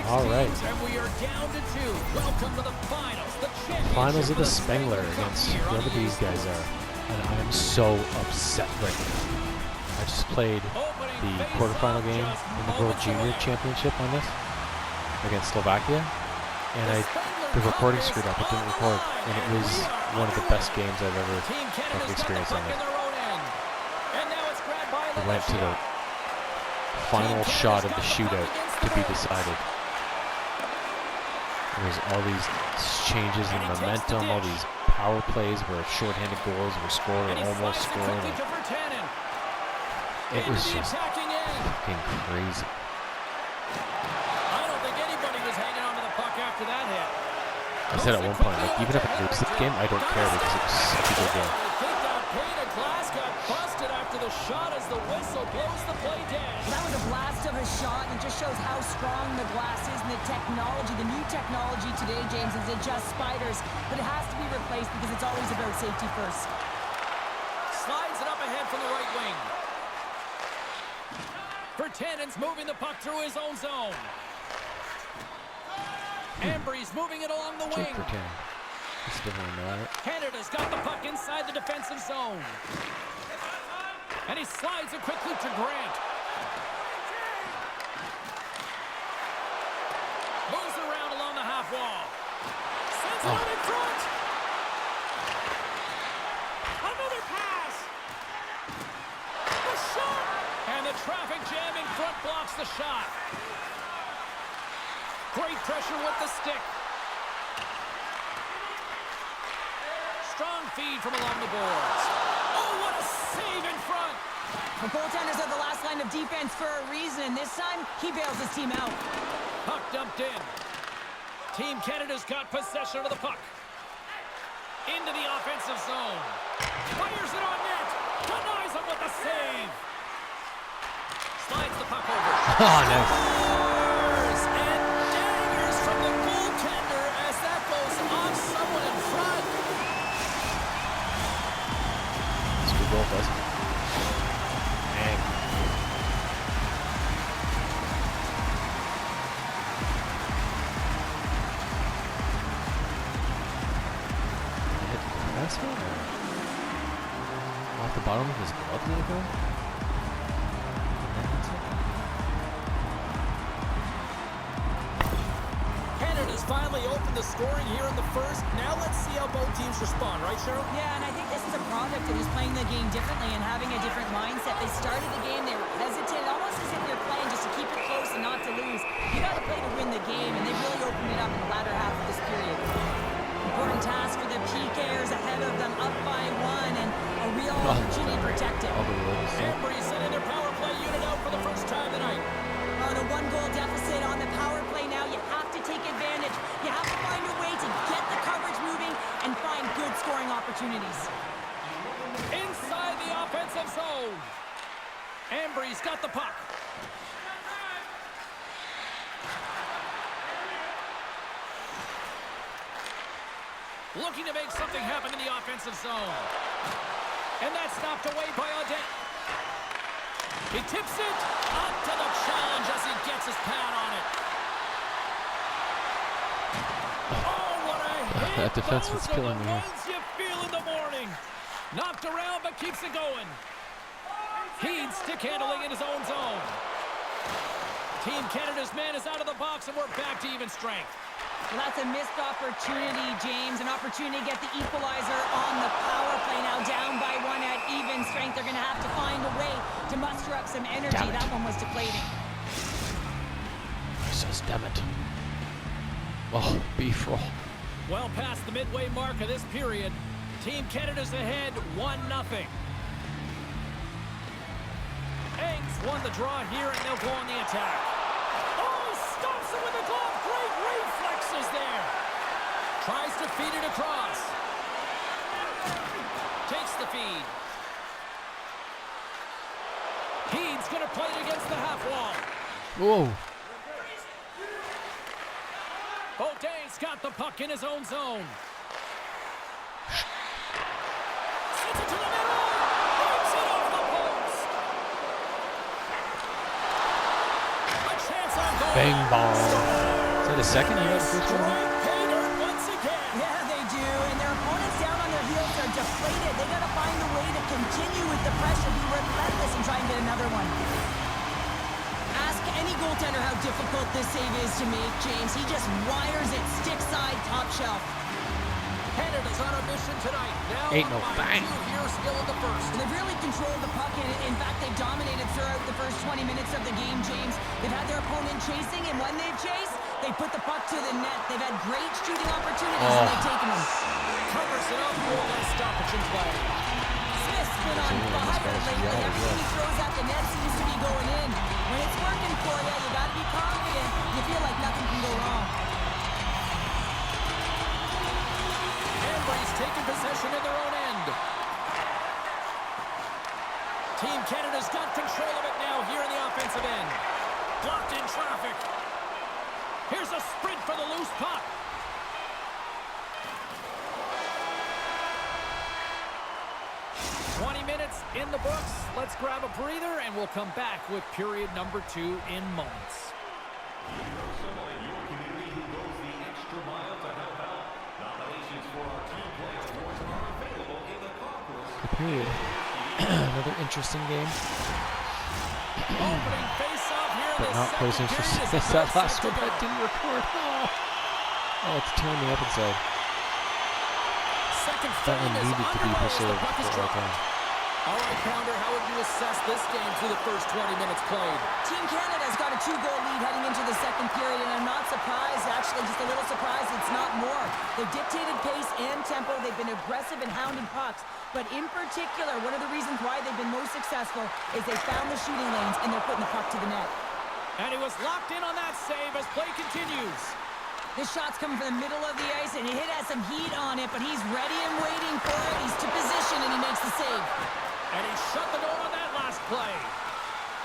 All right. And we are down to 2. Welcome to the finals. The Finals of the Spengler against whoever these guys are. And I am so upset right now. I just played the quarterfinal game in the World Junior Championship on this against Slovakia. And the recording screwed up. It didn't record. And it was one of the best games I've ever experienced on this. We went to the final shot of the shootout to be decided. There's all these changes in momentum, all these power plays where shorthanded goals were scored or almost scored. It was just fucking crazy. I don't think anybody was hanging on to the puck after that hit. I said at one point, like, even if I lose this game, I don't care because it was such a good game. I think that pane of glass got busted after the shot as the whistle blows the play dead. That was a blast of a shot, and it just shows how strong the glass is and the technology. The new technology today, James, is it just spiders, but it has to be replaced because it's always about safety first. Slides it up ahead from the right wing. Vertanen's moving the puck through his own zone. Ambry's moving it along the wing. Canada's got the puck inside the defensive zone. And he slides it quickly to Grant. Moves around along the half wall. Sends it out in front. Another pass. The shot. And the traffic jam in front blocks the shot. Great pressure with the stick. Strong feed from along the boards. Oh, what a save in front. The goaltenders are the last line of defense for a reason, and this time, he bails his team out. Puck dumped in. Team Canada's got possession of the puck. Into the offensive zone. Fires it on net. Denies him with the save. Slides the puck over. Oh, nice. Does. Dang. Hit the press one or off the bottom of his glove, did it go? Canada's finally opened the scoring here in the first. Now let's see how both teams respond, right, Cheryl? Yeah, and I think this is a product of just playing the game differently and having a different mindset. They started the game, they were hesitant, almost as if they're playing just to keep it close and not to lose. You got to play to win the game, and they really opened it up in the latter half of this period. Important task for the PKers ahead of them, up by 1, and a real opportunity to protect it. Ambry sending their power play unit out for the first time tonight. On a 1-goal deficit on the power play now, you have to take advantage. You have to find a way to get the coverage moving and find good scoring opportunities. Inside the offensive zone. Ambry's got the puck. Looking to make something happen in the offensive zone. And that's stopped away by Audette. He tips it up to the challenge as he gets his pad on it. Oh, what a hit. That defense was killing me. You feel in the morning. Knocked around, but keeps it going. Heed stick handling in his own zone. Team Canada's man is out of the box, and we're back to even strength. Well, that's a missed opportunity, James. An opportunity to get the equalizer on the power play. Now down by 1 at even strength. They're going to have to find a way to muster up some energy. That one was deflating. He says, damn it. Oh, beef roll. Well past the midway mark of this period. Team Canada's ahead 1-0. Eggs won the draw here, and they'll go on the attack. Oh, he stops it with a glove. Great reflexes there. Tries to feed it across. Takes the feed. Heed's going to play it against the half wall. Whoa. Beaudin's got the puck in his own zone. Sends it to the middle. Breaks it off the post. A chance on goal. Bang bong. For the second, you got the first one. Pay dirt once again. Yeah, they do. And their opponents down on their heels are deflated. They got to find a way to continue with the pressure, be relentless, and try and get another one. Ask any goaltender how difficult this save is to make, James. He just wires it stick side, top shelf. Canada's on a mission tonight. Now Ain't no up by thing. 2 here still in the first. And they've really controlled the puck. In fact, they've dominated throughout the first 20 minutes of the game, James. They've had their opponent chasing, and when they've chased, they put the puck to the net. They've had great shooting opportunities, and they've taken them. Covers it up for that stoppage in play. Smith's been on fire lately. Everything he throws at the net seems to be going in. When it's working for you, you got to be confident. You feel like nothing can go wrong. Ambri-Piotta's taking possession in their own end. Team Canada's got control of it now here in the offensive end. Blocked in traffic. Here's a sprint for the loose puck. Minutes in the books. Let's grab a breather and we'll come back with period number 2 in moments. The period. Another interesting game. Opening face-off here. But not quite as interesting as that last one that didn't record. Oh, it's tearing me up inside. That one needed to be preserved for all time. All right, Pounder, how would you assess this game through the first 20 minutes played? Team Canada's got a 2-goal lead heading into the second period, and I'm not surprised, actually just a little surprised it's not more. They've dictated pace and tempo. They've been aggressive and hounding pucks. But in particular, one of the reasons why they've been most successful is they found the shooting lanes, and they're putting the puck to the net. And he was locked in on that save as play continues. This shot's coming from the middle of the ice, and it has some heat on it, but he's ready and waiting for it. He's to position, and he makes the save. And he shut the door on that last play.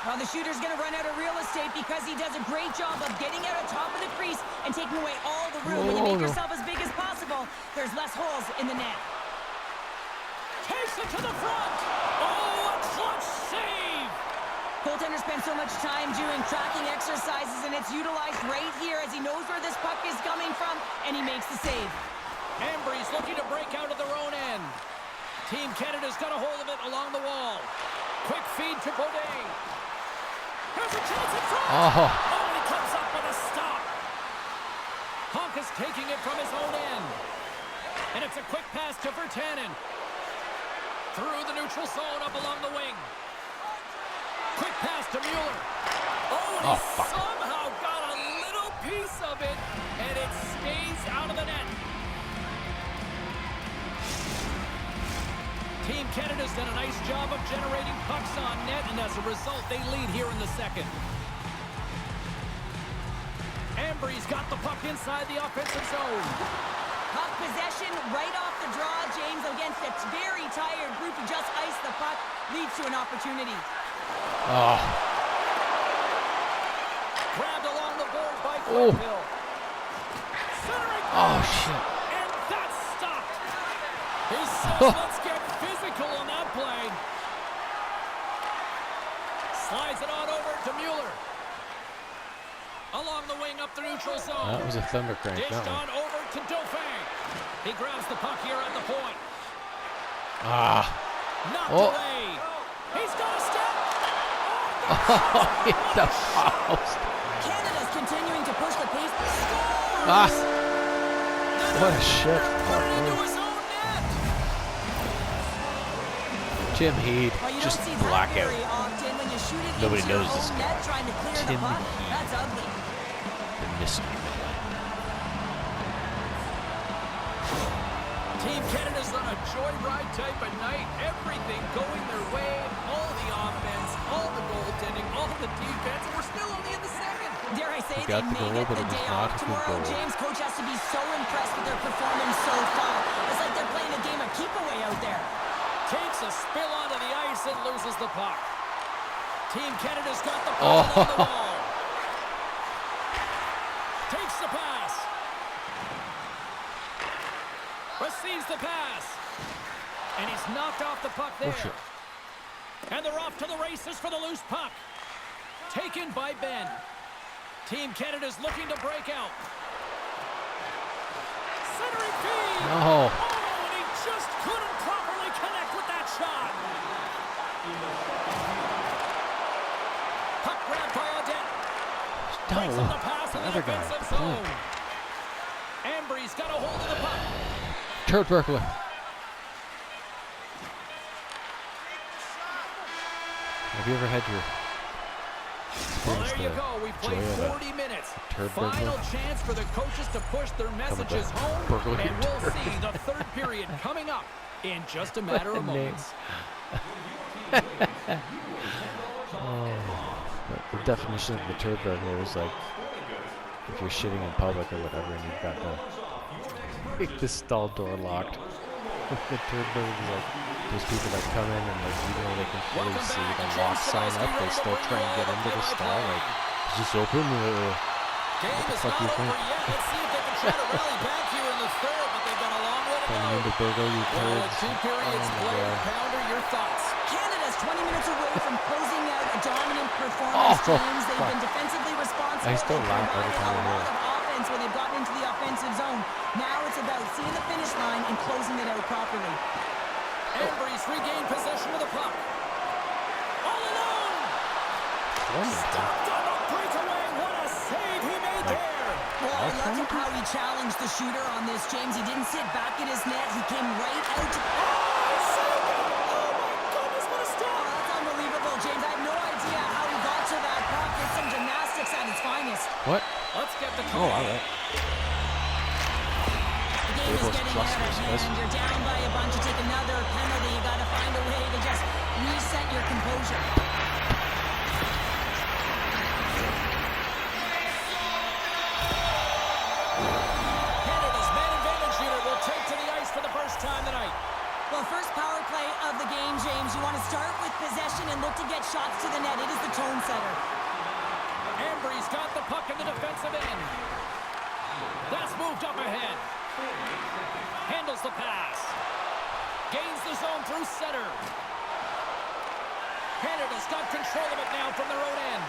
Well, the shooter's going to run out of real estate because he does a great job of getting out of top of the crease and taking away all the room. When you make yourself as big as possible, there's less holes in the net. Takes it to the front. Oh, a clutch save. Goaltender spends so much time doing tracking exercises, and it's utilized right here as he knows where this puck is coming from, and he makes the save. Ambri-Piotta's looking to break out of their own end. Team Canada's got a hold of it along the wall. Quick feed to Beaudet. Here's a chance in front. Oh, He comes up with a stop. Honk is taking it from his own end. And it's a quick pass to Virtanen. Through the neutral zone up along the wing. Quick pass to Mueller. Oh, he somehow got a little piece of it, and it stays out of the net. Team Canada's done a nice job of generating pucks on net, and as a result, they lead here in the second. Ambri-Piotta's got the puck inside the offensive zone. Puck possession right off the draw, James, against a very tired group who just iced the puck, leads to an opportunity. oh, Grabbed along the boards by Quenneville. Centering oh, pass, shit. and that's stopped. He says, let's get physical on that play. Slides it on over to Mueller. Along the wing up the neutral zone. That was a thunder crank, Dished that one. on over to Dauphin. He grabs the puck here at the point. Knocked away. He's got a step. Oh, hit the post. Canada's continuing to push the pace. Scores! What a shift. Into his own net. Jim Heed, Well, you just don't see that blackout. very often when you shoot it Nobody into your knows this own guy. net trying to clear the Tim puck. Heed. That's ugly. The mystery man. Team Canada's on a joyride type of night. Everything going their way. All the offense, all the goaltending, all the defense. And we're still only in the second. Dare I say They they got the may goal, get but the it was day not off a good tomorrow. goal. James, coach has to be so impressed with their performance so far. It's like they're playing a game of keep away out there. Takes a spill onto the ice and loses the puck. Team Canada's got the puck on the wall. Takes the pass. Receives the pass. And he's knocked off the puck there. shit. And they're off to the races for the loose puck. Taken by Ben. Team Canada's looking to break out. Centering feed. No. Oh, and he just couldn't properly connect with that shot. Puck grabbed by Odette. Breaks on the pass in the other guy. defensive zone. Ambry's got a hold of the puck. Turd Berkler. Have you ever had your Well, there you go. We played joy of 40 minutes. turd Final burglar? chance for the coaches to push their messages home. burglary And we'll turd. see the third period coming up in just a matter of moments. The definition of the turd burglar is like if you're shitting in public or whatever and you've got the stall door locked. The turd burglar is like those people that come in and like even though they can fully see the lock sign up, they still try and get into the stall. Like, is this open? Game What the is fuck not do you over think? yet. Let's see if they can try to rally back here in the third, but they've got a long way to Coming go. into burgle, you Well, turds. two periods Oh my played. God. Pounder, your thoughts? Canada's 20 minutes away from closing out a dominant performance, Oh, James. They've fuck. been defensively responsible. I still They've laugh every provided time I a hear lot it. of offense when they've gotten into the offensive zone. Now it's about seeing the finish line and closing it out properly. Ambry's regained possession of the puck. All alone. Stopped on the breakaway. What a save he made there. Well, I loved how he challenged the shooter on this, James. He didn't sit back at his net. He came right out to... Oh, he saved it. Oh, my goodness, what a Oh, stop. that's unbelievable, James. I have no idea how he got to that puck. It's some gymnastics at its finest. What? Let's get the Oh, call. all right. The game is Tables getting plus out of this, hand. You're down by a bunch. You take another penalty. You got to find a way to just reset your composure. Canada's man advantage unit will take to the ice for the first time tonight. Well, first power play of the game, James. You want to start with possession and look to get shots to the net. It is the tone setter. Ambry's got the puck in the defensive end. That's moved up ahead. Handles the pass. Gains the zone through center. Canada's got control of it now from their own end.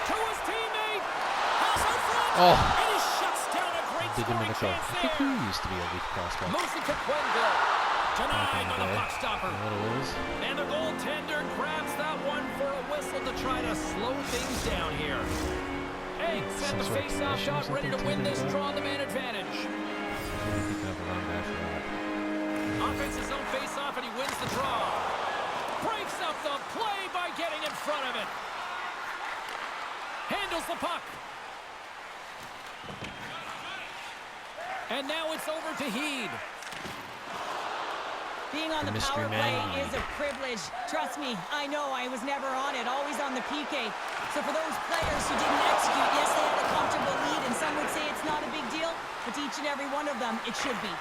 To his teammate. Pass out front. Oh. And he shuts down a great Big scoring Domenico. chance I think there. he used to be a weak prospect. Moves it to Quenville. Back Denied in by the the day. puck stopper. You know what it is? And the goaltender grabs that one for a whistle to try to slow things down here. Eggs at Some the sort of face-off commission or shot, ready to something win to this do? draw on the man advantage. Maybe he can have a run back for that. Offense's own face-off, and he wins the draw. Breaks up the play by getting in front of it. Handles the puck. And now it's over to Heed. Being on The the mystery power play man. is a privilege. Trust me, I know I was never on it, always on the PK. So for those players who didn't execute, yes, they had a comfortable lead, and some would say it's not a big deal, but to each and every one of them, it should be.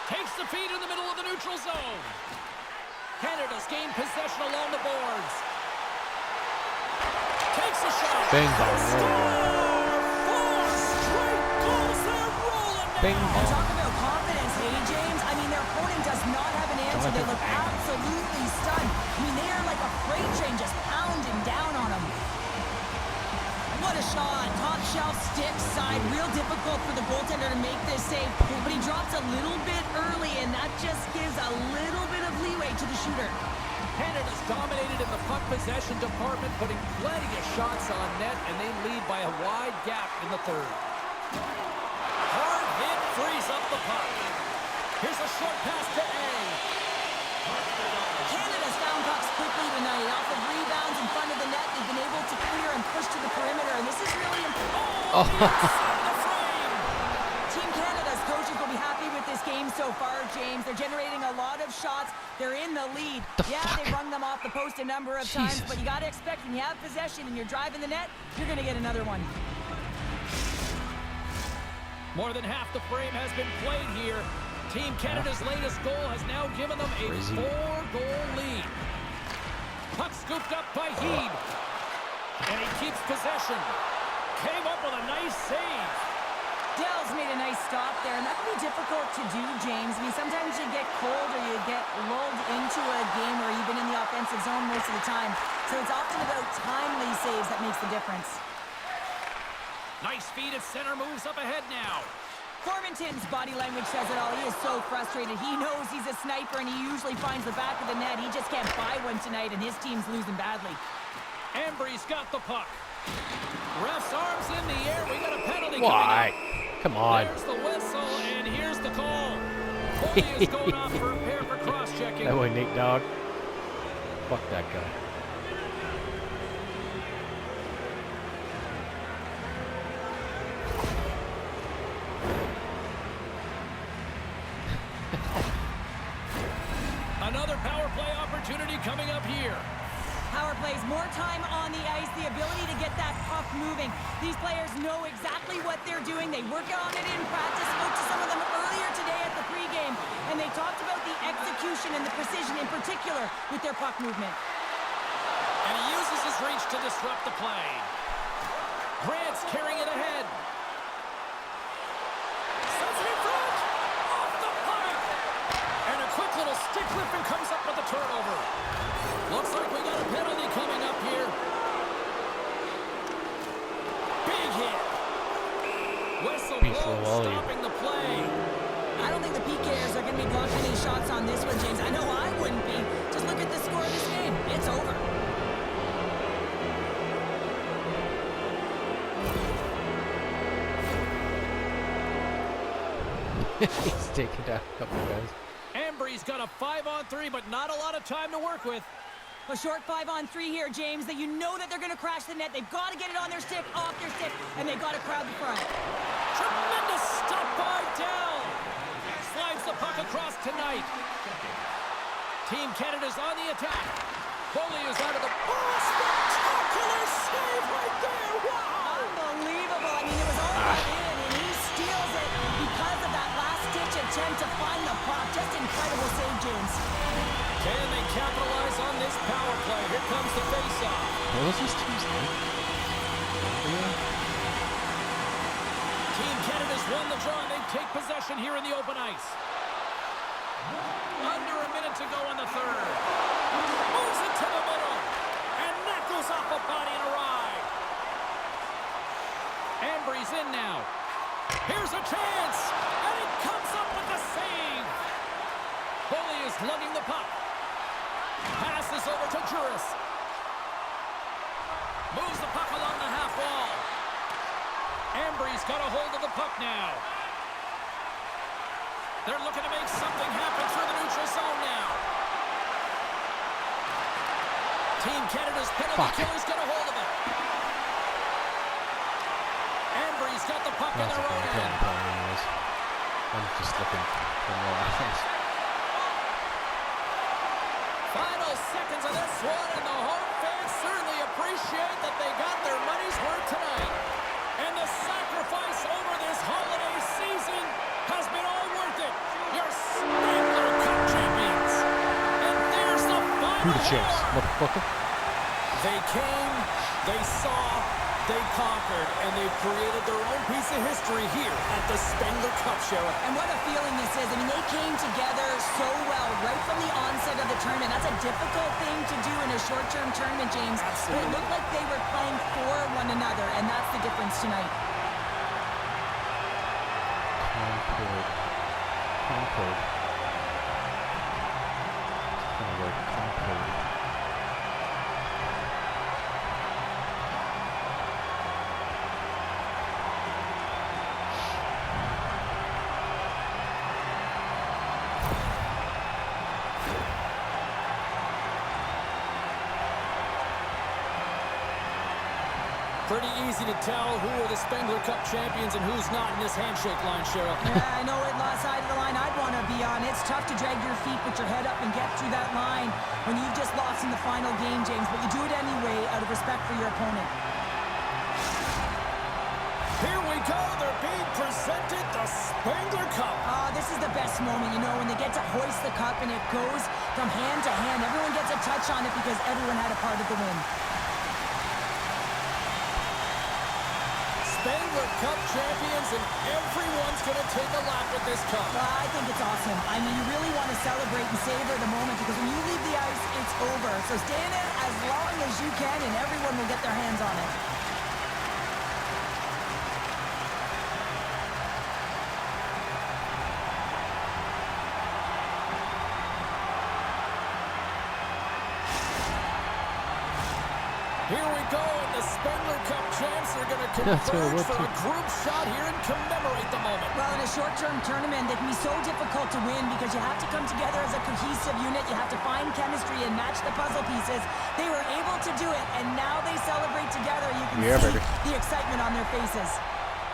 Takes the feed in the middle of the neutral zone. Canada's gained possession along the boards. Takes a shot. Bing bong. There we go. 4 straight goals. They're rolling now. Bing And bong. talk about confidence, hey, James? I mean, their opponent does not have an answer. They look absolutely stunned. I mean, they are like a freight train just pounding down on them. What a shot. Top shelf stick side. Real difficult for the goaltender to make this save. But he drops a little bit early, and that just gives a little bit of leeway to the shooter. Canada's dominated in the puck possession department, putting plenty of shots on net, and they lead by a wide gap in the third. Hard hit frees up the puck. Here's a short pass to A. Canada's found pucks quickly tonight. Off of rebounds in front of the net, they've been able to clear and push to the perimeter, and this is really important. Oh, inside the frame. Team Canada's coaches will be happy with this game so far, James. They're generating a lot of shots. They're in the lead. They rung them off the post a number of times, but you got to expect when you have possession and you're driving the net, you're going to get another one. More than half the frame has been played here. Team Canada's latest goal has now given them a 4-goal lead. Puck scooped up by Heed. And he keeps possession. Came up with a nice save. Dell's made a nice stop there, and that can be difficult to do, James. I mean, sometimes you get cold or you get lulled into a game where you've been in the offensive zone most of the time. So it's often about timely saves that makes the difference. Nice feed at center, moves up ahead now. Formanton's body language says it all. He is so frustrated. He knows he's a sniper, and he usually finds the back of the net. He just can't buy one tonight, and his team's losing badly. Ambry's got the puck. Ref's arms in the air. We got a penalty Why? coming up. Come on. There's the whistle, and here's the call. Foley is going off for a pair for cross-checking. That way, Nate Dogg. Fuck that guy. Another power play opportunity coming up here. Power plays, more time on the ice, the ability to get that puck moving. These players know exactly what they're doing. They work on it in practice. Spoke to some of them earlier today at the pregame, and they talked about the execution and the precision in particular with their puck movement. And he uses his reach to disrupt the play. Grant's carrying it ahead. Sends it in front. Off the puck. And a quick little stick lift and comes up with the turnover. Looks like we got a penalty coming up here. Big hit. Whistle blows, stopping the play. I don't think the PKers are going to be blocking any shots on this one, James. I know I wouldn't be. Just look at the score of this game. It's over. He's taking down a couple of guys. Ambry's got a 5-on-3, but not a lot of time to work with. A short 5-on-3 here, James, that you know that they're going to crash the net. They've got to get it on their stick, off their stick, and they've got to crowd the front. Tremendous stop by Dell. Slides the puck across tonight. Team Canada's on the attack. Foley is out of the... Oh, spectacular save right there. Wow. Unbelievable. I mean, it was all in, and he steals it because of that last-ditch attempt to find the puck. Just incredible save, James. Can they capitalize on this power play? Here comes the face-off. What was this team's name? Team Canada's won the draw, and they take possession here in the open ice. Under a minute to go in the third. Moves it to the middle. And that goes off a body and a ride. Ambry's in now. Here's a chance. And it comes up with the save. Foley is lugging the puck. Passes over to Juris. Moves the puck along the half wall. Ambry's got a hold of the puck now. They're looking to make something happen through the neutral zone now. Team Canada's penalty killers get a hold of it. Ambry's got the puck in their own end. I'm just looking for more offense. Final seconds of this one, and the home fans certainly appreciate that they got their money's worth tonight. And the sacrifice over this holiday season has been all worth it. Your Spengler Cup champions. And there's the final. Who the champs, motherfucker? They came, they saw, they conquered, and they've created their own piece of history here at the Spengler Cup, Sheriff. And what a feeling this is. I mean, they came together so well right from the onset of the tournament. That's a difficult thing to do in a short-term tournament, James. Absolutely. But it looked like they were playing for one another, and that's the difference tonight. Concord. It's kind of like Concord. Pretty easy to tell who are the Spengler Cup champions and who's not in this handshake line, Sheriff. Yeah, I know what side of the line I'd want to be on. It's tough to drag your feet, put your head up, and get through that line when you've just lost in the final game, James. But you do it anyway out of respect for your opponent. Here we go. They're being presented the Spengler Cup. This is the best moment, you know, when they get to hoist the cup and it goes from hand to hand. Everyone gets a touch on it because everyone had a part of the win. Spengler Cup champions, and everyone's going to take a lap with this cup. Well, I think it's awesome. I mean, you really want to celebrate and savor the moment because when you leave the ice, it's over. So stay in it as long as you can, and everyone will get their hands on it. Here we go, and the Spengler Cup champs are going to converge for a group shot here and commemorate the moment. Well, in a short-term tournament, it can be so difficult to win because you have to come together as a cohesive unit. You have to find chemistry and match the puzzle pieces. They were able to do it, and now they celebrate together. You can see the excitement on their faces.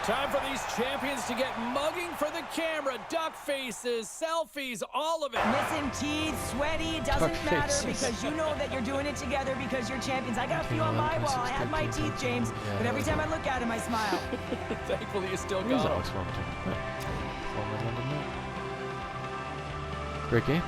Time for these champions to get mugging for the camera. Duck faces, selfies, all of it. Missing teeth, sweaty, doesn't matter because you know that you're doing it together because you're champions. I got a few on my wall. I had my teeth, James, but every time I look at him, I smile. Thankfully, you still got it. Great game.